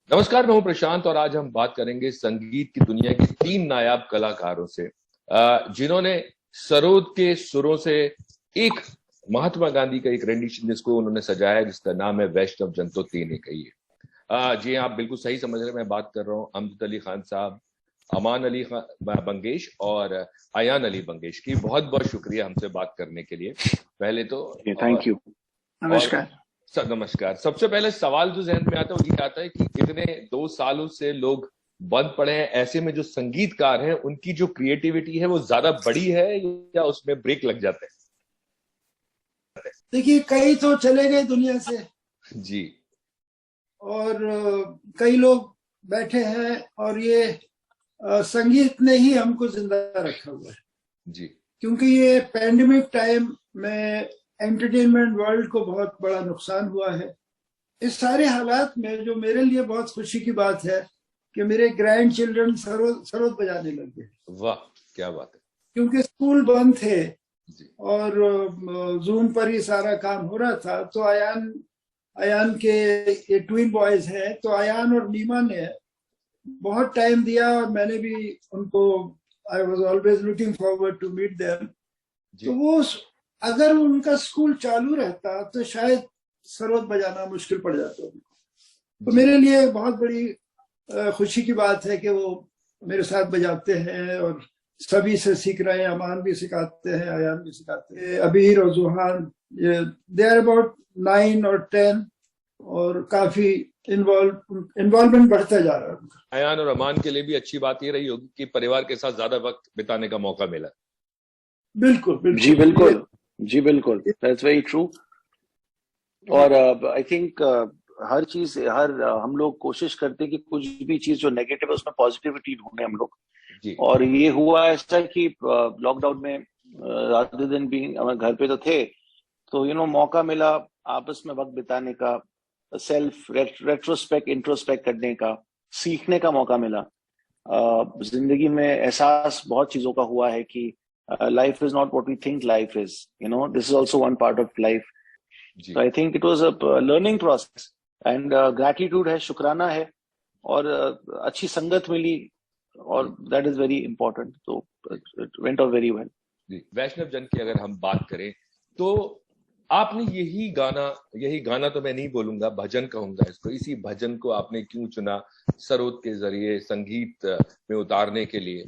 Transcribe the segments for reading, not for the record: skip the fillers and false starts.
नमस्कार, मैं हूं प्रशांत और आज हम बात करेंगे संगीत की दुनिया के तीन नायाब कलाकारों से जिन्होंने सरोद के सुरों से एक महात्मा गांधी का एक रेंडिशन जिसको उन्होंने सजाया है, जिसका नाम है वैष्णव जन तो तीन ही है। जी आप बिल्कुल सही समझ रहे हैं। मैं बात कर रहा हूँ अमजद अली खान साहब, अमान अली बंगेश और अयान अली बंगेश की। बहुत बहुत शुक्रिया हमसे बात करने के लिए। पहले तो थैंक यू। नमस्कार सर। नमस्कार। सबसे पहले सवाल जो जहन में आता है वो ये आता है कि इतने 2 सालों से लोग बंद पड़े हैं, ऐसे में जो संगीतकार हैं उनकी जो क्रिएटिविटी है वो ज्यादा बड़ी है या उसमें ब्रेक लग जाते हैं? देखिए, कई तो चले गए दुनिया से जी, और कई लोग बैठे हैं और ये संगीत ने ही हमको जिंदा रखा हुआ है जी, क्योंकि ये पैंडेमिक टाइम में एंटरटेनमेंट वर्ल्ड को बहुत बड़ा नुकसान हुआ है। इस सारे हालात में जो मेरे लिए बहुत खुशी की बात है कि मेरे ग्रैंड चिल्ड्रन सरोद बजाने लग गए। वाह, क्या बात है। क्योंकि स्कूल बंद थे जी, और जूम पर ही सारा काम हो रहा था। तो अयान के ये ट्विन बॉयज हैं, तो अयान और नीमा ने बहुत टाइम दिया और मैंने भी उनको, I was always looking forward to meet them. तो वो अगर उनका स्कूल चालू रहता तो शायद सरोद बजाना मुश्किल पड़ जाता। तो मेरे लिए बहुत बड़ी खुशी की बात है कि वो मेरे साथ बजाते हैं और सभी से सीख रहे हैं। अमान भी सिखाते हैं, अयान भी सिखाते हैं, अबीर और जुहान, दे आर अबाउट 9 और 10 और काफी इन्वॉल्वमेंट बढ़ता जा रहा है। अयान और अमान के लिए भी अच्छी बात ये रही होगी कि परिवार के साथ ज्यादा वक्त बिताने का मौका मिला। बिल्कुल बिल्कुल जी बिल्कुल, जी बिल्कुल, दैट्स वेरी ट्रू। और आई थिंक हम लोग कोशिश करते हैं कि कुछ भी चीज जो नेगेटिव है उसमें पॉजिटिविटी ढूंढे हम लोग। और ये हुआ ऐसा कि लॉकडाउन में रात दिन भी हम घर पे तो थे, तो मौका मिला आपस में वक्त बिताने का, सेल्फ रेट्रोस्पेक्ट इंट्रोस्पेक्ट करने का, सीखने का मौका मिला। जिंदगी में एहसास बहुत चीजों का हुआ है कि life is not what we think life is, this is also one part of life. So I think it was a learning process and gratitude है, शुक्राना है और अच्छी संगत मिली और that is very important. So it went out very well. वैष्णव जन की अगर हम बात करें तो आपने यही गाना तो मैं नहीं बोलूंगा, भजन कहूंगा इसको। इसी भजन को आपने क्यों चुना सरोद के जरिए संगीत में उतारने के लिए?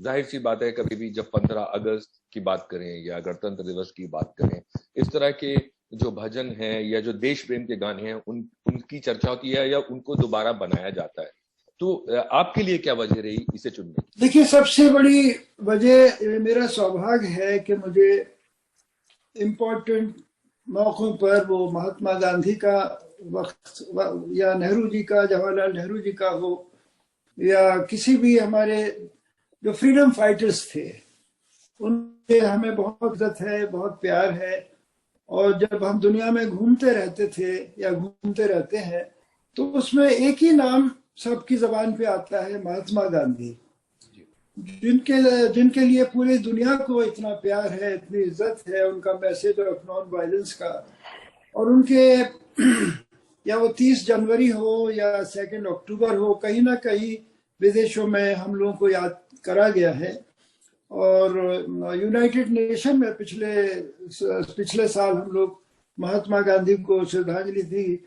जाहिर सी बात है, कभी भी जब 15 अगस्त की बात करें या गणतंत्र दिवस की बात करें, इस तरह के जो भजन है या जो देश प्रेम के गाने हैं उनकी चर्चा होती है या उनको दोबारा बनाया जाता है। तो आपके लिए क्या वजह रही इसे चुनने की? देखिए, सबसे बड़ी वजह मेरा सौभाग्य है कि मुझे इम्पोर्टेंट मौकों पर, वो महात्मा गांधी का वक्त या नेहरू जी का, जवाहरलाल नेहरू जी का हो, या किसी भी हमारे जो फ्रीडम फाइटर्स थे, उनसे हमें बहुत इज्जत है, बहुत प्यार है। और जब हम दुनिया में घूमते रहते थे या घूमते रहते हैं तो उसमें एक ही नाम सबकी जबान पे आता है, महात्मा गांधी, जिनके लिए पूरी दुनिया को इतना प्यार है, इतनी इज्जत है। उनका मैसेज ऑफ नॉन वायलेंस का, और उनके या वो 30 जनवरी हो या 2 अक्टूबर हो, कहीं ना कहीं विदेशों में हम लोगों को याद करा गया है। और यूनाइटेड नेशन में पिछले साल हम लोग महात्मा गांधी को श्रद्धांजलि दी।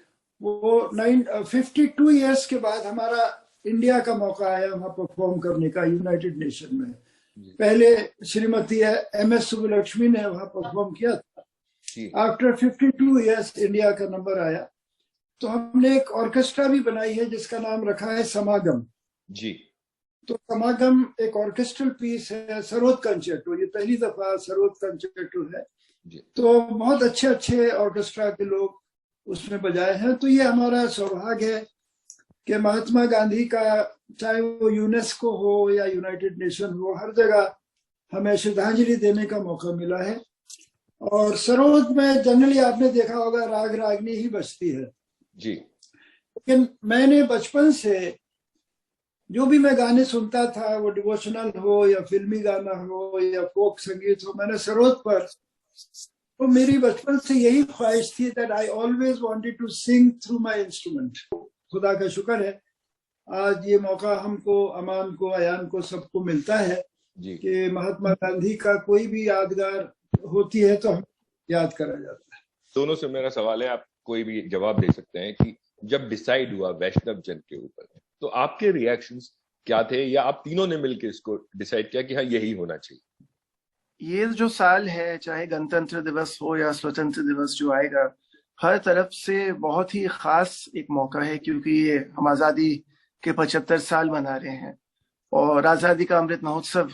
वो 52 ईयर्स के बाद हमारा इंडिया का मौका आया वहां परफॉर्म करने का यूनाइटेड नेशन में। पहले श्रीमती MS सुब्बलक्ष्मी ने वहां परफॉर्म किया था। आफ्टर 52 ईयर्स इंडिया का नंबर आया। तो हमने एक ऑर्केस्ट्रा भी बनाई है जिसका नाम रखा है समागम जी। तो समागम एक ऑर्केस्ट्रल पीस है, सरोद कंचर्टो। ये पहली दफा सरोद कंचर्टो है। तो बहुत अच्छे अच्छे ऑर्केस्ट्रा के लोग उसमें बजाए हैं। तो ये हमारा सौभाग्य है कि महात्मा गांधी का, चाहे वो यूनेस्को हो या यूनाइटेड नेशन हो, हर जगह हमें श्रद्धांजलि देने का मौका मिला है। और सरोद में जनरली आपने देखा होगा राग रागनी ही बजती है जी। लेकिन मैंने बचपन से जो भी मैं गाने सुनता था, वो डिवोशनल हो या फिल्मी गाना हो या फोक संगीत हो, मैंने सरोद पर, तो मेरी बचपन से यही ख्वाहिश थी that I always wanted to sing through my instrument. खुदा का शुक्र है आज ये मौका हमको, अमान को, अयान को, सबको मिलता है जी कि महात्मा गांधी का कोई भी यादगार होती है तो हम याद करा जाता है। दोनों से मेरा सवाल है, आप कोई भी जवाब दे सकते हैं कि जब डिसाइड हुआ वैष्णव जन के ऊपर तो आपके रिएक्शंस क्या थे, या आप तीनों ने मिलकर इसको डिसाइड किया कि हाँ यही होना चाहिए? ये जो साल है, चाहे गणतंत्र दिवस हो या स्वतंत्र दिवस जो आएगा, हर तरफ से बहुत ही खास एक मौका है, क्योंकि ये हम आजादी के 75 साल मना रहे हैं और आजादी का अमृत महोत्सव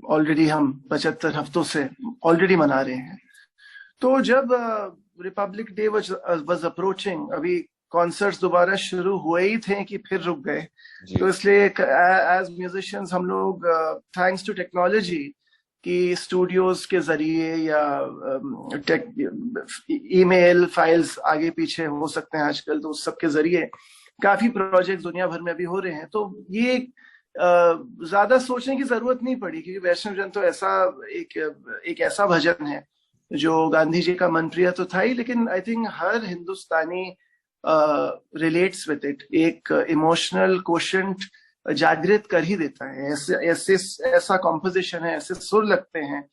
ऑलरेडी हम 75 हफ्तों से ऑलरेडी मना रहे हैं। तो जब रिपब्लिक डे वाज अप्रोचिंग, अभी कॉन्सर्ट्स दोबारा शुरू हुए ही थे कि फिर रुक गए, तो इसलिए एज म्यूजिशियंस हम लोग थैंक्स टू टेक्नोलॉजी कि स्टूडियोज के जरिए या ईमेल फाइल्स आगे पीछे हो सकते हैं आजकल, तो उस सब के जरिए काफी प्रोजेक्ट दुनिया भर में अभी हो रहे हैं। तो ये ज्यादा सोचने की जरूरत नहीं पड़ी, क्योंकि वैष्णव जन तो ऐसा एक ऐसा भजन है जो गांधी जी का मनप्रिय तो था ही, लेकिन I think her Hindustani relates with it, एक इमोशनल कोशेंट जागृत कर ही देता है। ऐसा कॉम्पोजिशन है, ऐसे सुर लगते हैं।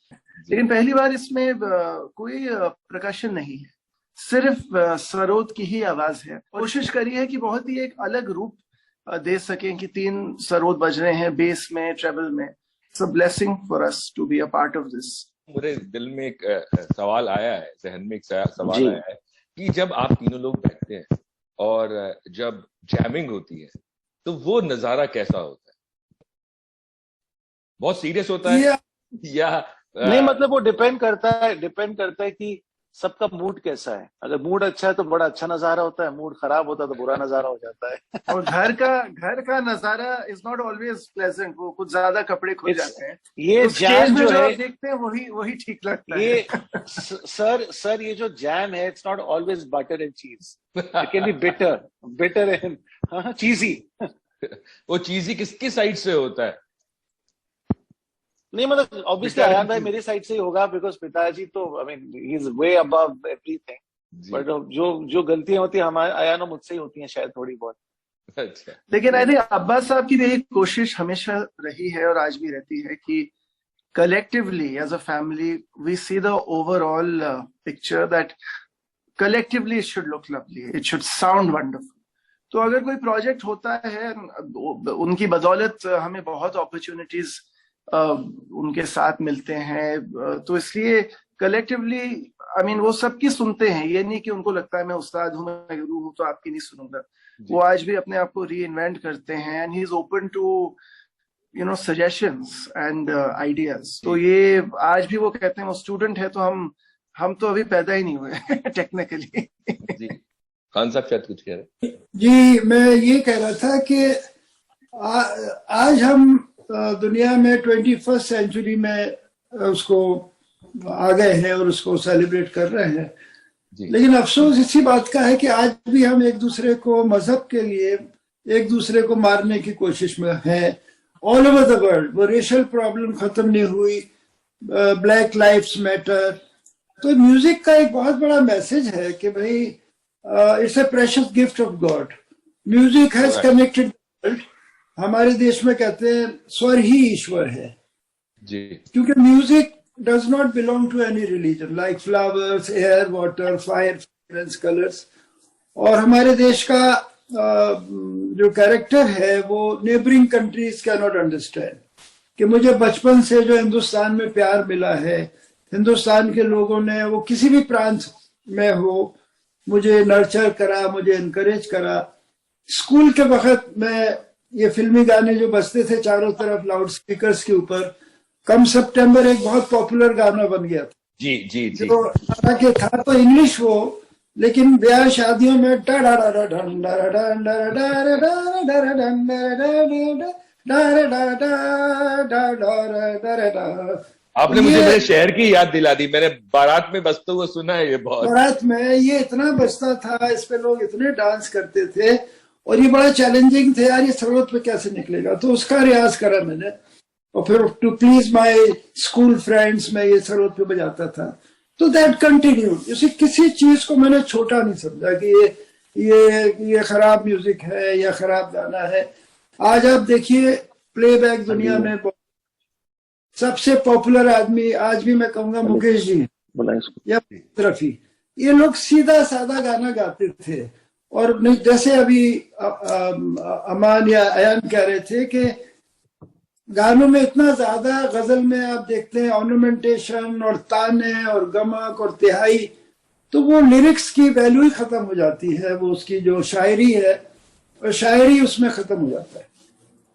लेकिन पहली बार इसमें कोई प्रकाशन नहीं है, सिर्फ सरोद की ही आवाज है। कोशिश करी है कि बहुत ही एक अलग रूप दे सकें कि 3 सरोद बज रहे हैं बेस में, ट्रेबल में। It's a blessing for us to be a part of this. मेरे दिल में एक सवाल आया है, जहन में एक सवाल आया है कि जब आप तीनों लोग बैठते हैं और जब जैमिंग होती है तो वो नजारा कैसा होता है? बहुत सीरियस होता है या नहीं? मतलब वो डिपेंड करता है कि सबका मूड कैसा है। अगर मूड अच्छा है तो बड़ा अच्छा नजारा होता है, मूड खराब होता है तो बुरा नजारा हो जाता है। और घर का नजारा इज नॉट ऑलवेज प्लेजेंट, वो कुछ ज्यादा कपड़े खुल जाते हैं। ये जैम जो है देखते हैं वही ठीक लगता है। ये सर ये जो जैम है, it's not always butter and cheese, it can be bitter and cheesy. वो चीजी किसकी साइड से होता है? नहीं, मतलब ऑब्वियसली आयान भाई मेरी साइड से ही होगा, बिकॉज पिताजी तो I mean he is way above everything, but जो गलतियां होती है हमारे आयान और मुझसे ही होती हैं शायद थोड़ी बहुत। अच्छा। लेकिन आई थिंक अब्बास साहब की यही कोशिश हमेशा रही है और आज भी रहती है कि collectively as a family we see the overall picture that collectively it should look lovely, it should sound wonderful. तो अगर कोई प्रोजेक्ट होता है, उनकी बदौलत हमें बहुत अपॉर्चुनिटीज उनके साथ मिलते हैं, तो इसलिए कलेक्टिवली आई मीन वो सबकी सुनते हैं। ये नहीं कि उनको लगता है मैं उस्ताद हूँ, मैं गुरु हूँ तो आपकी नहीं सुनूंगा। वो आज भी अपने आप को री इन्वेंट करते हैं and he is open to suggestions and ideas. तो ये आज भी वो कहते हैं वो स्टूडेंट है, तो हम तो अभी पैदा ही नहीं हुए टेक्निकली। जी खान साहब शायद कुछ कह रहे हैं। जी मैं ये कह रहा था कि आज हम दुनिया में 21st सेंचुरी में उसको आ गए हैं और उसको सेलिब्रेट कर रहे हैं। लेकिन अफसोस इसी बात का है कि आज भी हम एक दूसरे को मजहब के लिए एक दूसरे को मारने की कोशिश में हैं ऑल ओवर द वर्ल्ड। वो रेशियल प्रॉब्लम खत्म नहीं हुई, ब्लैक लाइव्स मैटर। तो म्यूजिक का एक बहुत बड़ा मैसेज है कि भाई it's a precious gift of God. Music has connected world. हमारे देश में कहते हैं स्वर ही ईश्वर है जी, क्योंकि music does not belong to any religion, like flowers, air, water, fire, colours. और हमारे देश का जो कैरेक्टर है वो neighbouring countries can not understand कि मुझे बचपन से जो हिंदुस्तान में प्यार मिला है, हिंदुस्तान के लोगों ने वो किसी भी प्रांत में हो मुझे नर्चर करा, मुझे इनकरेज करा। स्कूल के वक्त में ये फिल्मी गाने जो बजते थे चारों तरफ लाउड स्पीकर्स के ऊपर, कम सितंबर एक बहुत पॉपुलर गाना बन गया था। जी जी जी, जो हालांकि था तो इंग्लिश वो, लेकिन ब्याह शादियों में आपने मुझे मेरे शहर की याद दिला दी। मैंने बारात में बजते हुए सुना है ये बहुत। बारात में ये इतना बजता था, इस पे लोग इतने डांस करते थे और ये बड़ा चैलेंजिंग थे यार, ये सरोद पे कैसे निकलेगा। तो उसका रियाज करा मैंने और फिर to please my school friends मैं ये सरोद पे बजाता था। तो दैट कंटिन्यूड। किसी चीज को मैंने छोटा नहीं समझा कि ये खराब म्यूजिक है या खराब गाना है। आज आप देखिए प्लेबैक दुनिया में सबसे पॉपुलर आदमी आज भी मैं कहूंगा मुकेश जी या रफी, ये लोग सीधा साधा गाना गाते थे। और नहीं, जैसे अभी अमान या अयान कह रहे थे कि गानों में इतना ज्यादा, गजल में आप देखते हैं ऑर्नामेंटेशन और ताने और गमक और तिहाई, तो वो लिरिक्स की वैल्यू ही खत्म हो जाती है, वो उसकी जो शायरी है और शायरी उसमें खत्म हो जाता है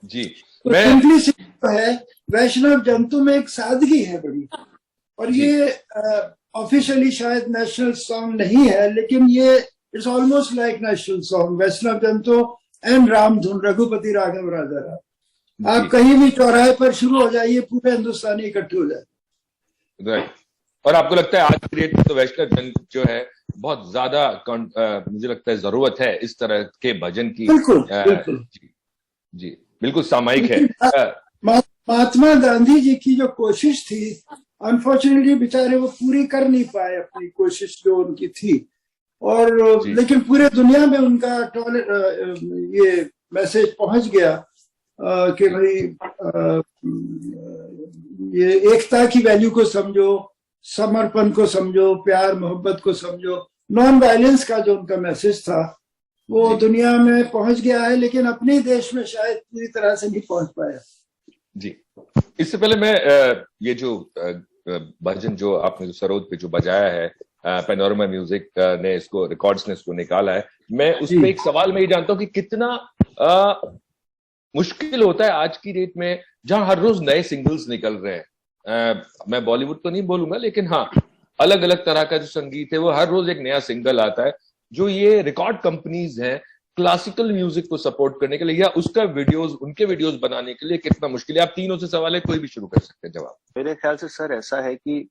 जी। तो सिंपलिसिटी है, वैष्णव जंतु में एक सादगी है बड़ी। और ये ऑफिशियली शायद नेशनल सॉन्ग नहीं है, लेकिन ये it's almost like national song, Vaishnava Jantu and Ramdhun, Raghupati Raghav Raja Ram. आप कहीं भी चौराहे पर शुरू हो जाइए, पूरे हिंदुस्तानी इकट्ठे हो जाए। राइट। और आपको लगता है आज की डेट में तो वैष्णव जन जो है बहुत ज्यादा मुझे लगता है जरूरत है इस तरह के भजन की। बिल्कुल बिल्कुल जी बिल्कुल सामायिक है। महात्मा गांधी जी की जो कोशिश थी, अनफॉर्चुनेटली बेचारे वो पूरी कर नहीं पाए अपनी कोशिश जो उनकी थी। और लेकिन पूरे दुनिया में उनका ये मैसेज पहुंच गया कि भाई ये एकता की वैल्यू को समझो, समर्पण को समझो, प्यार मोहब्बत को समझो। नॉन वायलेंस का जो उनका मैसेज था वो दुनिया में पहुंच गया है, लेकिन अपने देश में शायद पूरी तरह से नहीं पहुंच पाया। जी। इससे पहले मैं ये जो भजन जो आपने सरोद पे जो बजाया है, पैनोरमा म्यूजिक ने इसको, रिकॉर्ड्स ने इसको निकाला है, मैं उसमें एक सवाल मैं ये जानता हूँ कि कितना मुश्किल होता है आज की डेट में जहां हर रोज नए सिंगल्स निकल रहे हैं। मैं बॉलीवुड तो नहीं बोलूंगा, लेकिन हाँ अलग अलग तरह का जो संगीत है वो हर रोज एक नया सिंगल आता है। जो ये रिकॉर्ड कंपनीज हैं क्लासिकल म्यूजिक को सपोर्ट करने के लिए या उसका वीडियोस, उनके वीडियोस बनाने के लिए कितना मुश्किल है? आप तीनों से सवाल है, कोई भी शुरू कर सकते हैं जवाब। मेरे ख्याल से सर ऐसा है कि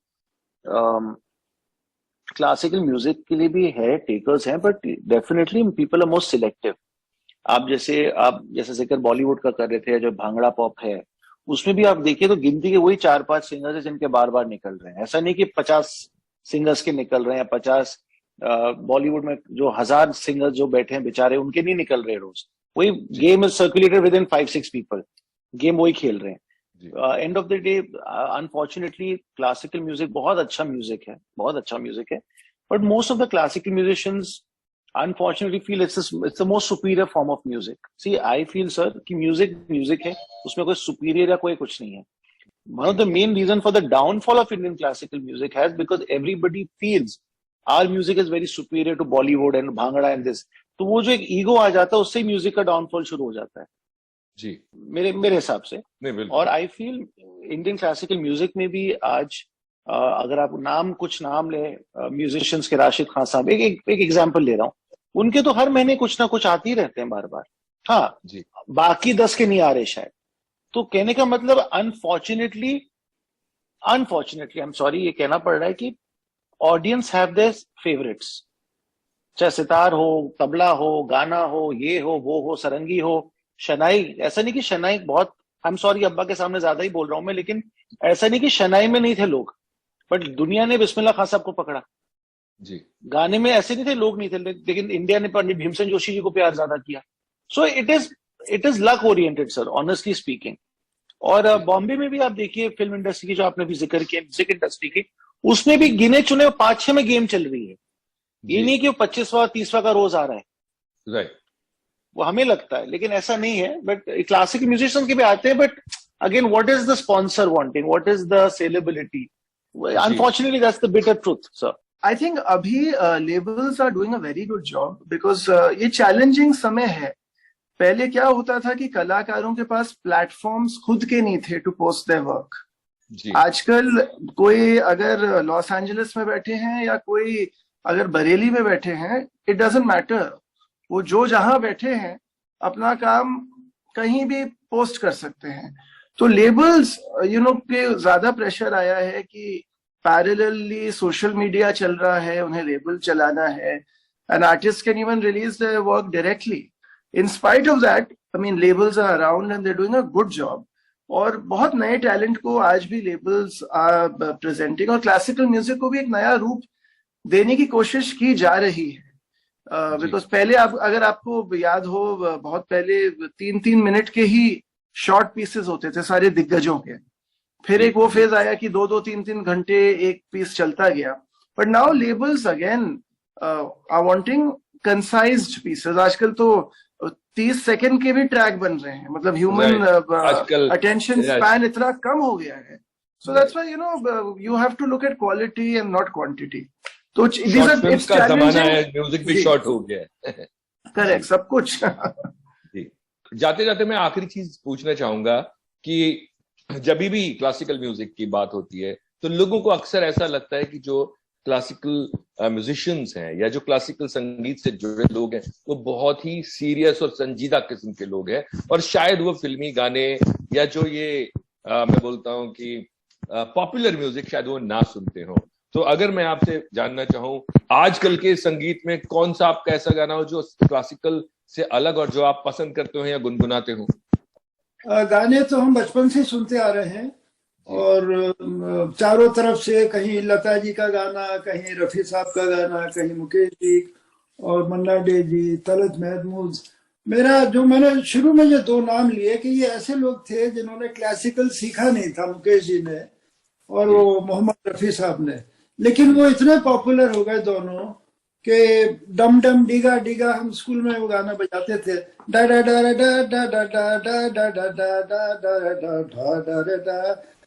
क्लासिकल म्यूजिक के लिए भी है, टेकर्स हैं, but definitely people are most selective. आप जैसे जिक्र बॉलीवुड का कर रहे थे, जो भांगड़ा पॉप है, उसमें भी आप देखिए तो गिनती के वही 4-5 सिंगर्स हैं जिनके बार बार निकल रहे हैं। ऐसा नहीं कि 50 सिंगर्स के निकल रहे हैं, 50 बॉलीवुड में जो 1000 सिंगर्स जो बैठे हैं बेचारे, उनके नहीं निकल रहे रोज। वही game is circulated with in 5-6 people, game वही खेल रहे हैं। End of the day unfortunately classical music बहुत अच्छा म्यूजिक है, बहुत अच्छा म्यूजिक है, but most of the classical musicians unfortunately feel it's the most superior form of music. See, I feel sir कि music है, उसमें कोई superior या कोई कुछ नहीं है। One of the main reason for the downfall of Indian classical music has because everybody feels our music is very superior to Bollywood and Bhangra and this. तो वो जो एक ईगो आ जाता है, उससे म्यूजिक का डाउनफॉल शुरू हो जाता है जी, मेरे हिसाब से। और I feel Indian classical music में भी आज अगर आप कुछ नाम ले म्यूजिशियंस के, राशिद खान साहब, एक एग्जाम्पल ले रहा हूँ, उनके तो हर महीने कुछ ना कुछ आते ही रहते हैं बार बार। हाँ जी, बाकी 10 के नहीं आ रहे शायद। तो कहने का मतलब अनफॉर्चुनेटली आई एम सॉरी ये कहना पड़ रहा है कि ऑडियंस हैव देयर फेवरेट्स, चाहे सितार हो, तबला हो, गाना हो, ये हो, वो हो, सरंगी हो, शनाई। ऐसा नहीं कि शनाई बहुत, आई एम सॉरी अब्बा के सामने ज्यादा ही बोल रहा हूं मैं, लेकिन ऐसा नहीं कि शनाई में नहीं थे लोग, बट दुनिया ने बिस्मिल्लाह खान साहब को पकड़ा जी। गाने में ऐसे नहीं थे, लोग नहीं थे, लेकिन इंडिया ने पंडित भीमसेन जोशी जी को प्यार ज्यादा किया। So it is luck oriented sir, honestly speaking. और बॉम्बे में भी आप देखिए फिल्म इंडस्ट्री की, जो आपने भी जिक्र किया म्यूजिक इंडस्ट्री की, उसमें भी गिने चुने 5-6 में गेम चल रही है। ये नहीं कि वो 25वां 30वां का रोज आ रहा है, राइट, वो हमें लगता है, लेकिन ऐसा नहीं है। बट क्लासिकल म्यूजिशियंस के भी आते हैं, but again what is the sponsor wanting, what is the sellability? Unfortunately that's the bitter truth sir. I think अभी labels are doing a very good job, because ये चैलेंजिंग समय है। पहले क्या होता था कि कलाकारों के पास प्लेटफॉर्म्स खुद के नहीं थे टू पोस्ट देयर वर्क। आजकल कोई अगर लॉस एंजलिस में बैठे हैं या कोई अगर बरेली में बैठे हैं, इट डजंट मैटर, वो जो जहां बैठे हैं अपना काम कहीं भी पोस्ट कर सकते हैं। तो लेबल्स के ज्यादा प्रेशर आया है कि पैरेलली सोशल मीडिया चल रहा है, उन्हें लेबल चलाना है, an artist can even release their work directly. In spite of that, I mean labels are around and they are doing a good job, और बहुत नए टैलेंट को आज भी लेबल्स आर प्रेजेंटिंग, और क्लासिकल म्यूजिक को भी एक नया रूप देने की कोशिश की जा रही है। बिकॉज पहले आप, अगर आपको याद हो, बहुत पहले 3-3 मिनट के ही शॉर्ट पीसेस होते थे सारे दिग्गजों के। फिर एक वो फेज आया कि 2-2, 3-3 घंटे एक पीस चलता गया। But now labels again are wanting concised pieces. आजकल तो 30 सेकंड के भी ट्रैक बन रहे हैं, मतलब ह्यूमन अटेंशन स्पैन इतना कम हो गया है। So that's why you have to look at quality and not quantity. तो it's का जमाना है, म्यूजिक भी शॉर्ट हो गया है। करेक्ट, सब कुछ। जी, जाते जाते मैं आखिरी चीज पूछना चाहूंगा कि जब भी क्लासिकल म्यूजिक की बात होती है तो लोगों को अक्सर ऐसा लगता है कि जो क्लासिकल म्यूजिशियंस हैं या जो क्लासिकल संगीत से जुड़े लोग हैं वो बहुत ही सीरियस और संजीदा किस्म के लोग हैं, और शायद वो फिल्मी गाने या जो ये मैं बोलता हूं कि पॉपुलर म्यूजिक शायद वो ना सुनते हो। तो अगर मैं आपसे जानना चाहूं, आजकल के संगीत में कौन सा आपका ऐसा गाना हो जो क्लासिकल से अलग और जो आप पसंद करते हो या गुनगुनाते हो? गाने तो हम बचपन से सुनते आ रहे हैं, और चारों तरफ से, कहीं लता जी का गाना, कहीं रफी साहब का गाना, कहीं मुकेश जी और मन्ना डे जी, तलत महमूद। मेरा जो, मैंने शुरू में ये 2 नाम लिए कि ये ऐसे लोग थे जिन्होंने क्लासिकल सीखा नहीं था, मुकेश जी ने और वो मोहम्मद रफी साहब ने, लेकिन वो इतने पॉपुलर हो गए दोनों कि डम डम डिगा डिगा, हम स्कूल में वो गाना बजाते थे, डा डा डा डा डा डा डा डा डा डा डा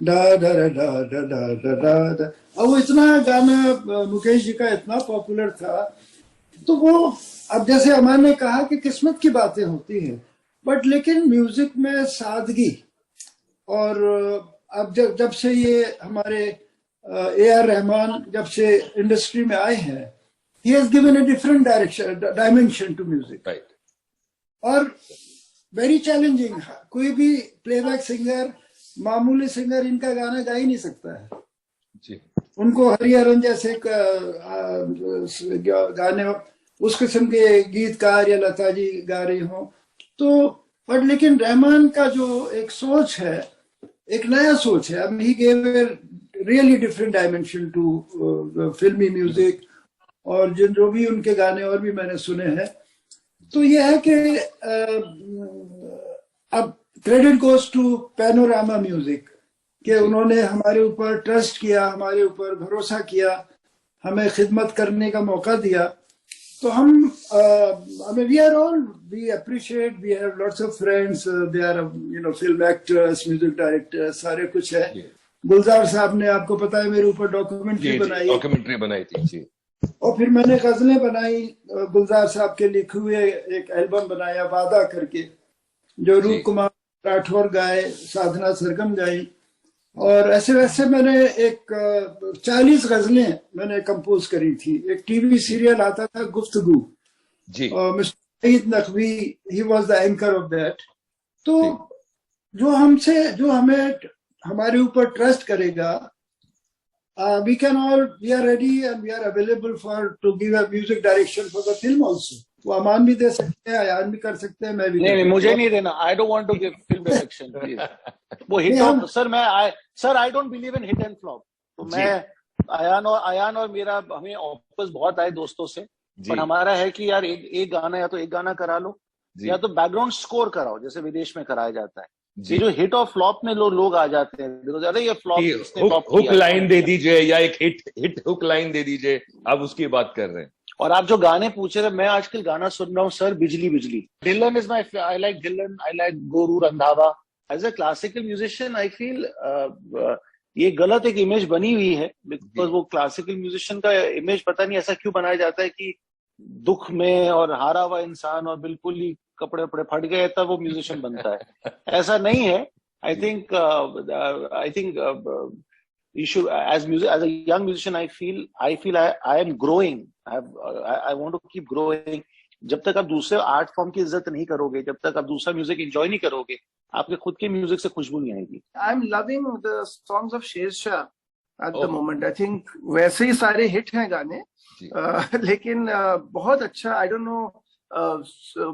डा डा डा डा डा। और वो इतना गाना मुकेश जी का इतना पॉपुलर था। तो वो, अब जैसे अमन ने कहा कि किस्मत की बातें होती हैं, बट लेकिन म्यूजिक में सादगी, और अब जब से ये हमारे AR रहमान जब से इंडस्ट्री में आए हैं, he has given a different dimension to music. Right. और very challenging। कोई भी प्लेबैक सिंगर, मामूली सिंगर इनका गाना गा ही नहीं सकता है जी। उनको हरिहरन जैसे गाने, उस किस्म के गीतकार या लता जी गा रही हो तो, बट लेकिन रहमान का जो एक सोच है, एक नया सोच है। He gave a really different dimension to filmi music, और जो भी उनके गाने और भी मैंने सुने हैं। तो यह है कि अब credit goes to Panorama music कि उन्होंने हमारे ऊपर ट्रस्ट किया, हमारे ऊपर भरोसा किया, हमें खिदमत करने का मौका दिया। तो हम we are all, we appreciate, we have lots of friends, they are film actors, music directors, सारे कुछ है। गुलजार साहब ने, आपको पता है, मेरे ऊपर डॉक्यूमेंट्री बनाई थी जी। और फिर मैंने गजलें बनाई, गुलजार साहब के लिखे हुए एक एल्बम बनाया वादा करके, जो रूप कुमार राठौर गाए, साधना सरगम गाई, और ऐसे वैसे मैंने एक 40 गजलें मैंने कंपोज करी थी। एक टीवी सीरियल आता था गुफ्तगू जी, और mister Saeed Naqvi, he was the anchor of that. तो जो हमें हमारे ऊपर ट्रस्ट करेगा, we are ready and we are available to give a music direction for the film also. वो अमान भी दे सकते हैं, अयान भी कर सकते हैं, मैं भी नहीं, मुझे नहीं देना। I don't want to give film direction, please. वो hit of, sir I don't believe in hit and flop. तो मैं, अयान और मेरा, हमें ऑफर्स बहुत आए दोस्तों से, पर हमारा है कि यार एक गाना, या तो एक गाना करा लो या तो बैकग्राउंड स्कोर कराओ, जैसे विदेश में कराया जाता है। ये जो हिट और फ्लॉप में लोग आ जाते हैं, अरे ये फ्लॉप, हुक लाइन दे दीजिए, या एक हिट हुक लाइन दे दीजिए, आप उसकी बात कर रहे हैं। और आप जो गाने पूछ रहे हैं, मैं आजकल गाना सुन रहा हूँ सर, बिजली बिजली। Dylan is my, I like Dylan, I like Guru Randhawa. As a classical musician I feel ये गलत एक इमेज बनी हुई है, बिकॉज वो क्लासिकल म्यूजिशियन का इमेज पता नहीं ऐसा क्यों बनाया जाता है कि दुख में और हारा हुआ इंसान और बिल्कुल ही कपड़े वपड़े फट गए तब वो म्यूजिशियन बनता है। ऐसा नहीं है। I think you should, as a young musician, I feel I am growing. I want to keep growing. जब तक आप दूसरे आर्ट फॉर्म की इज्जत नहीं करोगे, जब तक आप दूसरा म्यूजिक एंजॉय नहीं करोगे, आपके खुद के म्यूजिक से खुशबू नहीं आएगी। I am loving the songs of Shershaah at the moment. I think वैसे ही सारे हिट हैं गाने, लेकिन बहुत अच्छा, I don't know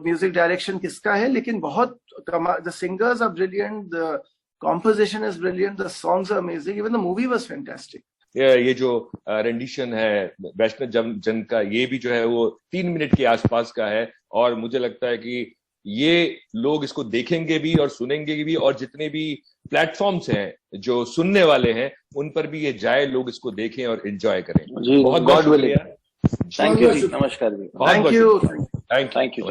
music direction किसका है, लेकिन बहुत the singers are brilliant, the composition is brilliant, the songs are amazing, even the movie was fantastic. ये जो रेंडिशन है वैष्णव जन का, ये भी जो है वो 3 मिनट के आसपास का है, और मुझे लगता है कि ये लोग इसको देखेंगे भी और सुनेंगे भी, और जितने भी प्लेटफॉर्म्स हैं जो सुनने वाले हैं उन पर भी ये जाए, लोग इसको देखें और एंजॉय करें। जी, बहुत बहुत शुक्रिया। थैंक यू जी, नमस्कार जी, बहुत थैंक यू। Thank you.